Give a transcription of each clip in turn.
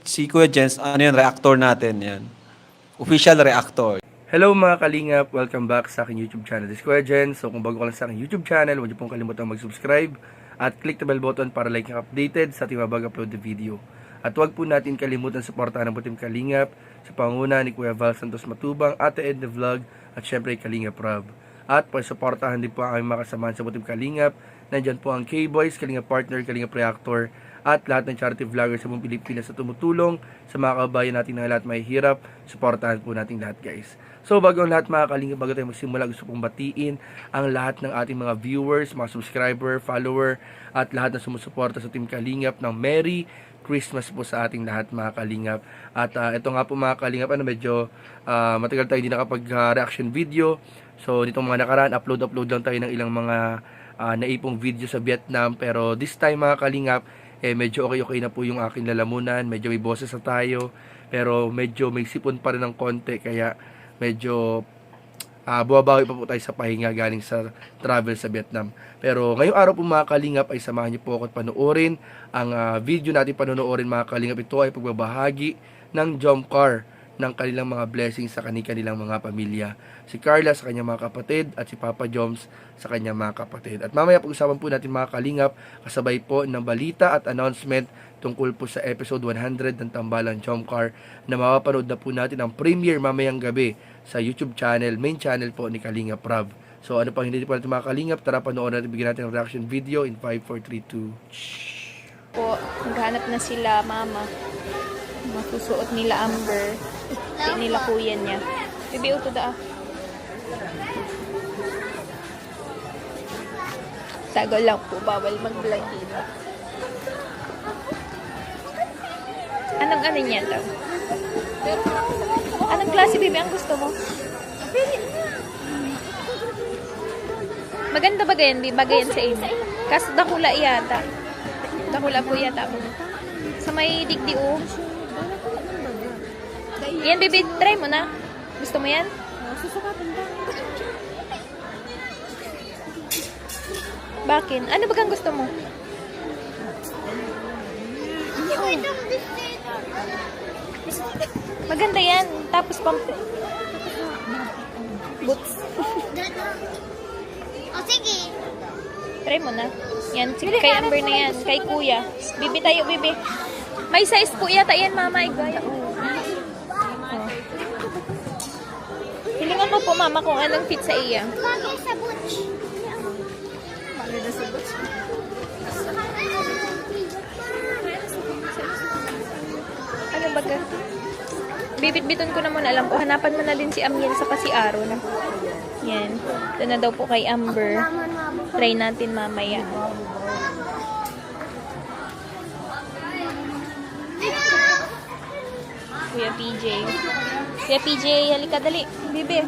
si Kuya Jens, ano yun, reactor natin yan. Official reactor. Hello mga kalingap! Welcome back sa aking YouTube channel. This is Kuya Jen. So kung bago ka lang sa aking YouTube channel, huwag niyo pong kalimutan mag-subscribe at click the bell button para like and updated sa ating mabag upload na video. At huwag po natin kalimutan suportahan ang Butim Kalingap sa panguna ni Kuya Val Santos Matubang, Ate Edna Vlog at syempre Kalingap Rob. At pasuportahan din po ang aming mga kasamahan sa Butim Kalingap. Nandyan po ang K-Boys, Kalingap Partner, Kalingap Reactor at lahat ng charity vloggers sa buong Pilipinas na tumutulong sa mga kabayan natin na lahat may hirap. Suportahan po natin lahat guys. So bago ang lahat mga kalingap, bago tayo magsimula, gusto kong batiin ang lahat ng ating mga viewers, mga subscriber, follower at lahat na sumusuporta sa Team Kalingap ng Merry Christmas po sa ating lahat mga kalingap. At ito nga po mga kalingap, medyo matagal tayo hindi nakapag-reaction video. So ditong mga nakaraan, upload lang tayo ng ilang mga naipong video sa Vietnam. Pero this time mga kalingap, medyo okay na po yung aking lalamunan, medyo may boses na tayo, pero medyo may sipon pa rin ng konti, kaya medyo bumabawi pa po tayo sa pahinga galing sa travel sa Vietnam. Pero ngayong araw po mga kalingap ay samahan niyo po ako at panoorin ang video natin panonoorin mga kalingap. Ito ay pagbabahagi ng jump car ng kanilang mga blessings sa kanilang mga pamilya. Si Carla sa kanyang mga kapatid at si Papa Joms sa kanyang mga kapatid. At mamaya pag-usapan po natin mga kalingap kasabay po ng balita at announcement tungkol po sa episode 100 ng Tambalang Jump Car na mapapanood na po natin ang premiere mamayang gabi sa YouTube channel, main channel po ni Kalingap Rob. So ano pang hindi po natin mga kalingap, tara panoorin natin, bigyan natin ang reaction video in 5, 4, 3, 2. Po, naghanap na sila mama. Masusuot nila Amber. Hindi nila kuya niya. Bibi, uto da. Tago lang po, bawal mag-vlog dito. Anong ano niya daw? Anong klase, bibi, ang gusto mo? Maganda ba ganyan? Di ba ganyan sa inyo? Kaso dakula yata. Dakula po yata mo. Sa may digdi o. Yan, baby, try mo na. Gusto mo yan? Bakit? Ano ba kang gusto mo? Maganda yan. Tapos boots. O, sige. Try mo na. Yan, sige, kay Amber na yan. Kay kuya. Bibi tayo, bibi. May size po yata yan, mama. Igaya. Hilingan mo po, mama, kung anong fit sa iya. Bagay sa butch. Ano ba ka? Bibit-biton ko na muna. Alam ko, hanapan mo na din si Amyen sa si Aaron. Yan. Ito na daw po kay Amber. Try natin mamaya. Kuya PJ. Kuya PJ, halika dali. Bibi.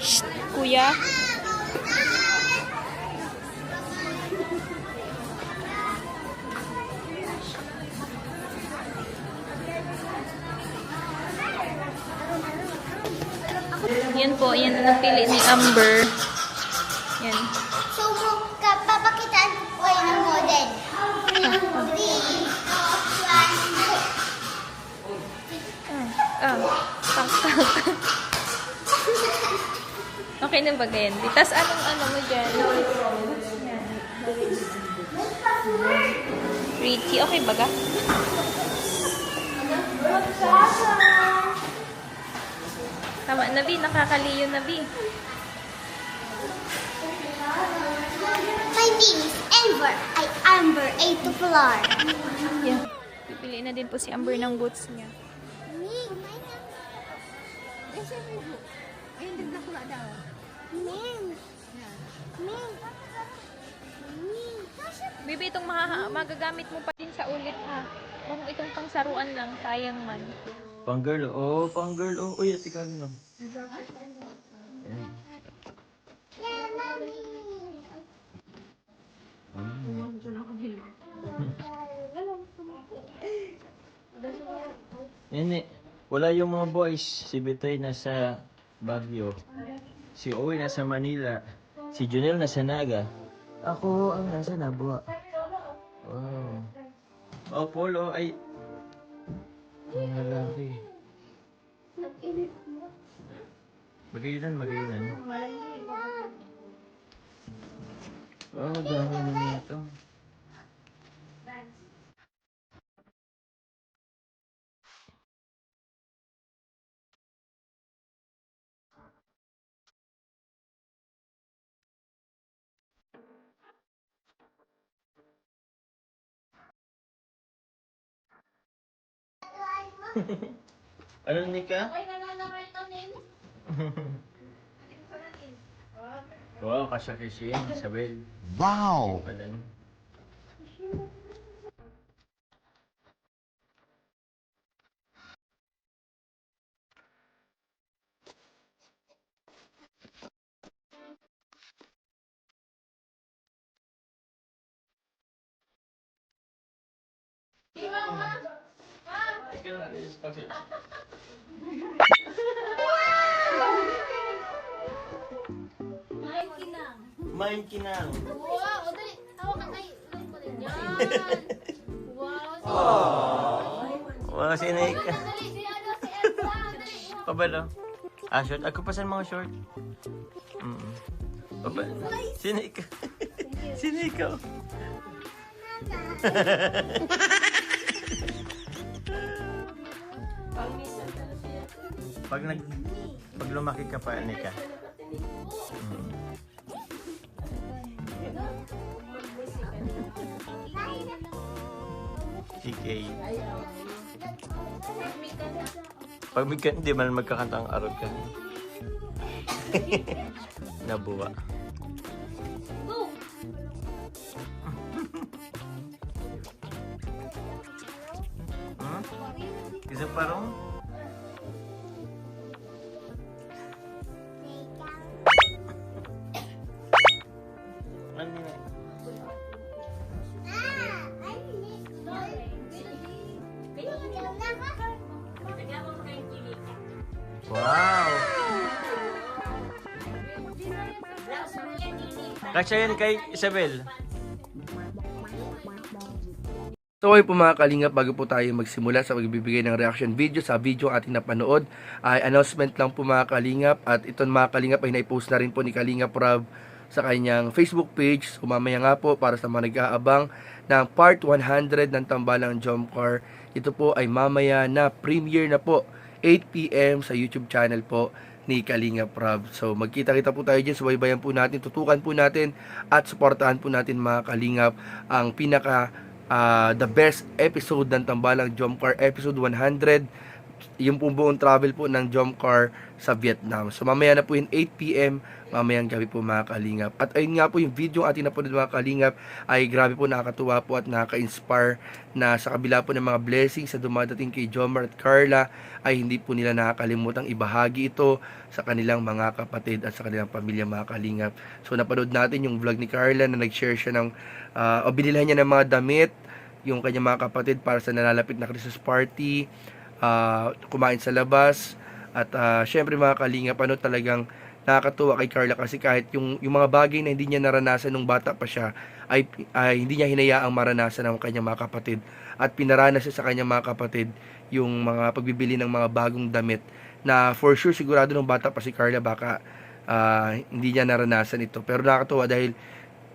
Shh, kuya. Yan po, yan ang napili ni Amber. Yan. So, papakitaan ko kayo ng model. 3, 2, 1, go. Tak. Okay na ba ganyan? Tapos anong ano mo dyan? Pretty. Okay ba ga? Tama na, B. Nakakaliyo na, B. My name is Amber. I Amber A to floor. Yeah. Pipiliin na din po si Amber ng boots niya. Bibi, itong magagamit mo pa din sa ulit ha. Kung itong pangsaruan lang, sayang man. Pang-girl, pang-girl, uy, tika lang. Yan wala yung mga boys. Si Bitoy nasa Baguio. Si Owen nasa Manila. Si Junel nasa Naga. Ako ang nasa Nabua. Wow. Oh, Polo ay... Ang lalaki. Magayon. Oh, dami naman ito. Ano, Nika? Wow, kasya kay Shane, Isabel. Wow! Palan. Main kinang. Wow, dali. Tawakan ay. Ulit mo din yan. Wow. Wow, si Nika. Dali, si ano, si Elsa. Dali. Pabalo. Ah, short. Ako pasan mga short. Pabalo. Si Nika. Si Nika. Pag lumaki ka pa, Nika. CK. Pag hindi man magkakanta ang arog ka. Nabuwa. Isa parang? Ano yun? Wow! Kasya yan kay Isabel. So ay po mga kalingap, bago po tayo magsimula sa pagbibigay ng reaction video sa video ating napanood, ay announcement lang po mga kalingap, at ito mga kalingap ay naipost na rin po ni Kalingap Rob sa kanyang Facebook page. So mamaya nga po, para sa mga nag-aabang ng part 100 ng Tambalang Jomcar, ito po ay mamaya na premiere na po 8 PM sa YouTube channel po ni Kalingap Rob. So magkita-kita po tayo dyan, subaybayan po natin, tutukan po natin at suportahan po natin mga kalingap ang pinaka the best episode ng Tambalang Jomcar, episode 100, yung po buong travel po ng Jomcar sa Vietnam. So mamaya na po yung 8 PM, mamayang gabi po mga kalingap. At ayun nga po, yung video atin na po ng mga kalingap ay grabe po, nakakatuwa po at nakaka-inspire, na sa kabila po ng mga blessings sa dumadating kay Jomar at Carla, ay hindi po nila nakakalimutang ibahagi ito sa kanilang mga kapatid at sa kanilang pamilya mga kalingap. So napanood natin yung vlog ni Carla na nag-share siya ng binilhan niya ng mga damit yung kanyang mga kapatid para sa nalalapit na Christmas party, kumain sa labas. At syempre mga kalingap, talagang nakakatuwa kay Carla, kasi kahit yung mga bagay na hindi niya naranasan nung bata pa siya, ay hindi niya hinayaang maranasan ng kanyang mga kapatid, at pinaranas siya sa kanyang mga kapatid yung mga pagbibili ng mga bagong damit na for sure sigurado nung bata pa si Carla baka hindi niya naranasan ito. Pero nakakatuwa dahil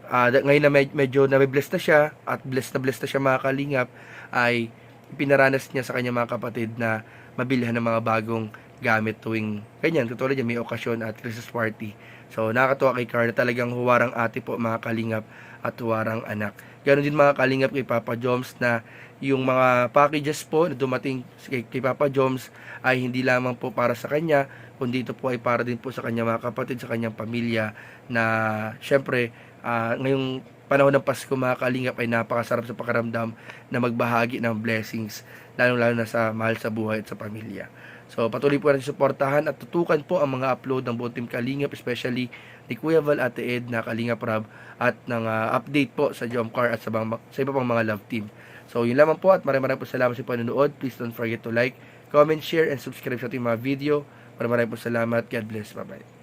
ngayon na medyo na-bless na siya, at blessed na siya mga kalingap, ay pinaranas niya sa kanyang mga kapatid na mabilhan ng mga bagong gamit tuwing ganyan, katulad yan, may okasyon at Christmas party. So nakakatuwa kay Carla, talagang huwarang ate po mga kalingap at huwarang anak. Ganon din mga kalingap kay Papa Joms, na yung mga packages po na dumating kay Papa Joms ay hindi lamang po para sa kanya, kundi ito po ay para din po sa kanyang mga kapatid, sa kanyang pamilya, na syempre ngayong panahon ng Pasko mga kalingap ay napakasarap sa pakiramdam na magbahagi ng blessings, lalong-lalo na sa mahal sa buhay at sa pamilya. So patuloy po natin suportahan at tutukan po ang mga upload ng buong team Kalingap, especially ni Kuya Val, Ate Ed, na Kalingap Rob, at ng update po sa Jomcar at sa iba pang mga love team. So yun lamang po, at maraming po salamat sa panonood. Please don't forget to like, comment, share, and subscribe sa ating mga video. Maraming po salamat. God bless. Bye-bye.